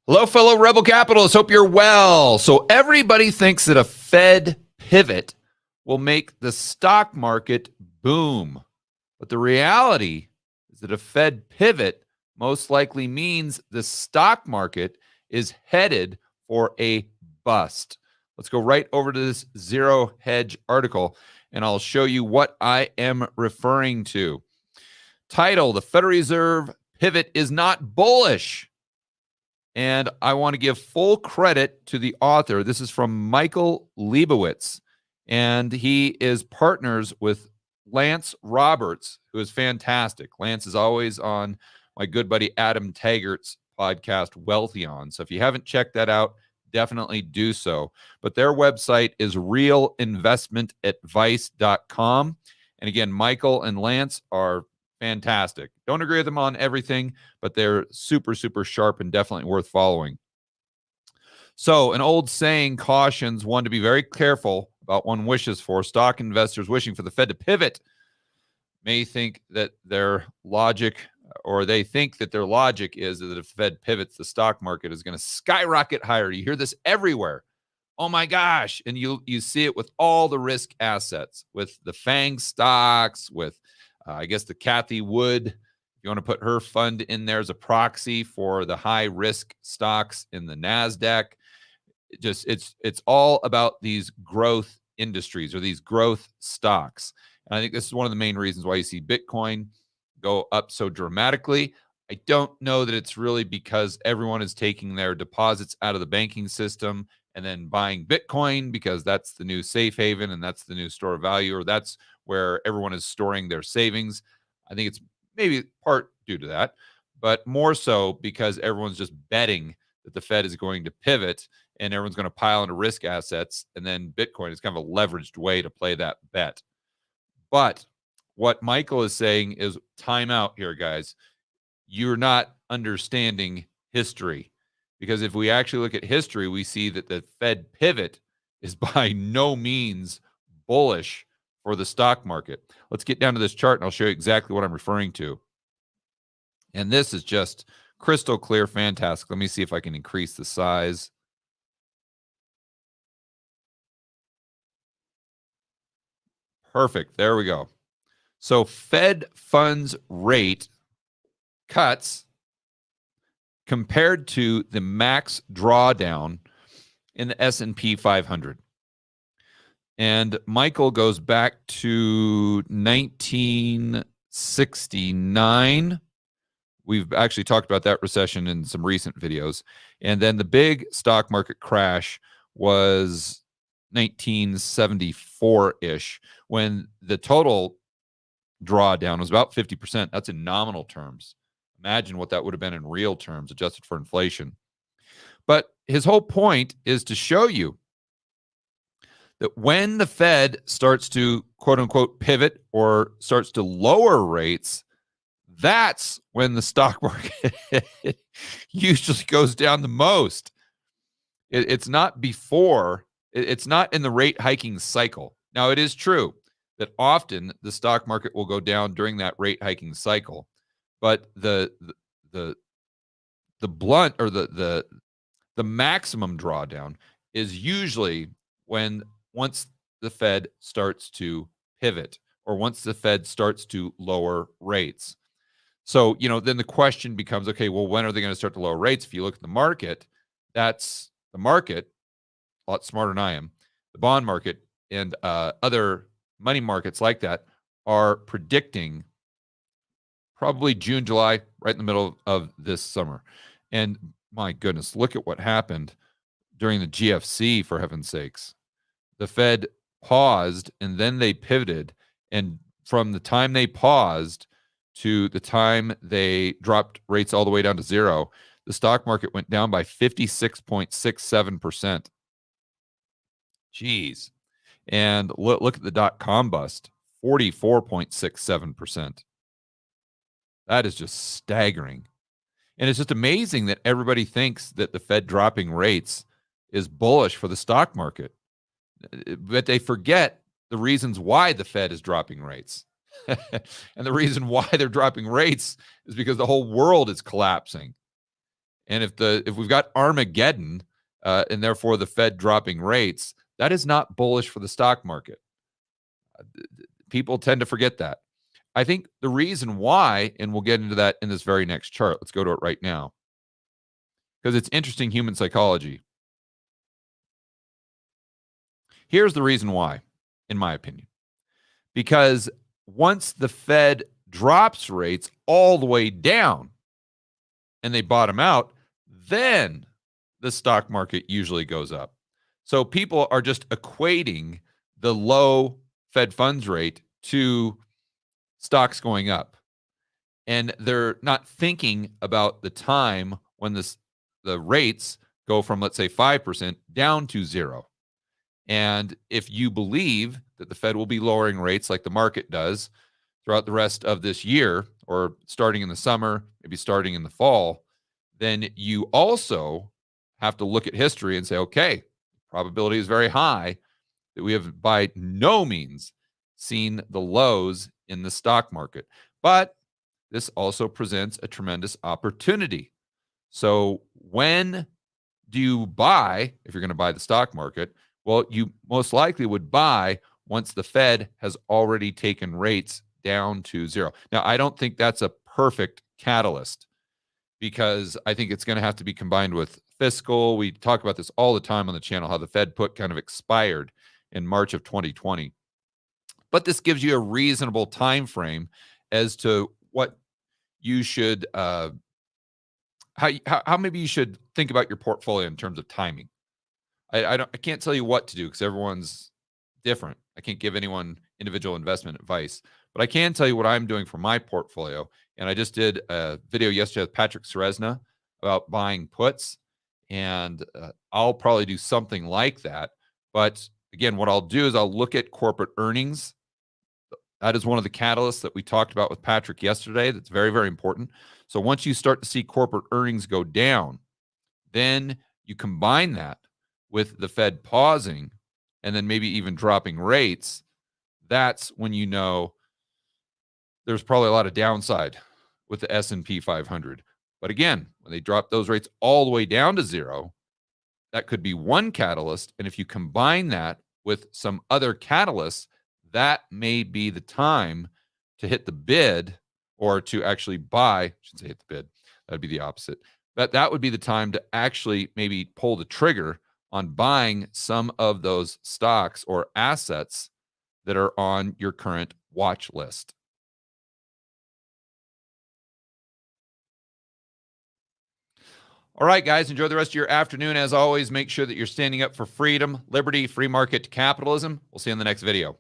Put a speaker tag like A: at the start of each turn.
A: Hello, fellow Rebel Capitalists. Hope you're well. So everybody thinks that a Fed pivot will make the stock market boom. But the reality is that a Fed pivot most likely means the stock market is headed for a bust. Let's go right over to this Zero Hedge article, and I'll show you what I am referring to. Title: The Federal Reserve Pivot is Not Bullish. And I want to give full credit to the author. This is from Michael Leibowitz, and he is partners with Lance Roberts, who is fantastic. Lance is always on my good buddy Adam Taggart's podcast, Wealthy On. So if you haven't checked that out, definitely do so. But their website is realinvestmentadvice.com. And again, Michael and Lance are fantastic. Don't agree with them on everything, but they're super, super sharp and definitely worth following. So an old saying cautions one to be very careful about what one wishes for. Stock investors wishing for the Fed to pivot may think that their logic, or they think that their logic is that if the Fed pivots, the stock market is going to skyrocket higher. You hear this everywhere. Oh my gosh. And you see it with all the risk assets, with the FANG stocks, with I guess the Kathy Wood, if you want to put her fund in there as a proxy for the high risk stocks in the NASDAQ. It's all about these growth industries or these growth stocks. And I think this is one of the main reasons why you see Bitcoin go up so dramatically. I don't know that it's really because everyone is taking their deposits out of the banking system and then buying Bitcoin because that's the new safe haven and that's the new store of value, or that's where everyone is storing their savings. I think it's maybe part due to that, but more so because everyone's just betting that the Fed is going to pivot and everyone's going to pile into risk assets. And then Bitcoin is kind of a leveraged way to play that bet. But what Michael is saying is time out here, guys. You're not understanding history. Because if we actually look at history, we see that the Fed pivot is by no means bullish for the stock market. Let's get down to this chart and I'll show you exactly what I'm referring to. And this is just crystal clear, fantastic. Let me see if I can increase the size. Perfect. There we go. So Fed funds rate cuts compared to the max drawdown in the S&P 500. And Michael goes back to 1969. We've actually talked about that recession in some recent videos. And then the big stock market crash was 1974-ish, when the total drawdown was about 50%. That's in nominal terms. Imagine what that would have been in real terms, adjusted for inflation. But his whole point is to show you that when the Fed starts to, quote unquote, pivot or starts to lower rates, that's when the stock market usually goes down the most. It's not before, it's not in the rate hiking cycle. Now, it is true that often the stock market will go down during that rate hiking cycle. But the blunt, or the maximum drawdown is usually once the Fed starts to pivot, or once the Fed starts to lower rates. So, then the question becomes, okay, well, when are they going to start to lower rates? If you look at the market, that's the market, a lot smarter than I am. The bond market and other money markets like that are predicting probably June, July, right in the middle of this summer. And my goodness, look at what happened during the GFC, for heaven's sakes. The Fed paused and then they pivoted. And from the time they paused to the time they dropped rates all the way down to zero, the stock market went down by 56.67%. Jeez. And look at the dot-com bust, 44.67%. That is just staggering. And it's just amazing that everybody thinks that the Fed dropping rates is bullish for the stock market. But they forget the reasons why the Fed is dropping rates. And the reason why they're dropping rates is because the whole world is collapsing. And if we've got Armageddon and therefore the Fed dropping rates, that is not bullish for the stock market. People tend to forget that. I think the reason why, and we'll get into that in this very next chart. Let's go to it right now because it's interesting human psychology. Here's the reason why, in my opinion. Because once the Fed drops rates all the way down and they bottom out, then the stock market usually goes up. So people are just equating the low Fed funds rate to stocks going up. And they're not thinking about the time when the rates go from, let's say, 5% down to 0. And if you believe that the Fed will be lowering rates like the market does throughout the rest of this year, or starting in the summer, maybe starting in the fall, then you also have to look at history and say, okay, probability is very high that we have by no means seen the lows in the stock market. But this also presents a tremendous opportunity. So when do you buy, if you're going to buy the stock market? Well, you most likely would buy once the Fed has already taken rates down to 0. Now, I don't think that's a perfect catalyst because I think it's going to have to be combined with fiscal. We talk about this all the time on the channel, how the Fed put kind of expired in March of 2020. But this gives you a reasonable time frame as to what you should, how maybe you should think about your portfolio in terms of timing. I can't tell you what to do because everyone's different. I can't give anyone individual investment advice, but I can tell you what I'm doing for my portfolio. And I just did a video yesterday with Patrick Seresna about buying puts, and I'll probably do something like that. But again, what I'll do is I'll look at corporate earnings. That is one of the catalysts that we talked about with Patrick yesterday. That's very, very important. So once you start to see corporate earnings go down, then you combine that with the Fed pausing and then maybe even dropping rates. That's when you know there's probably a lot of downside with the S&P 500. But again, when they drop those rates all the way down to 0, that could be one catalyst. And if you combine that with some other catalysts, that may be the time to hit the bid or to actually buy. I shouldn't say hit the bid. That'd be the opposite. But that would be the time to actually maybe pull the trigger on buying some of those stocks or assets that are on your current watch list. All right, guys, enjoy the rest of your afternoon. As always, make sure that you're standing up for freedom, liberty, free market capitalism. We'll see you in the next video.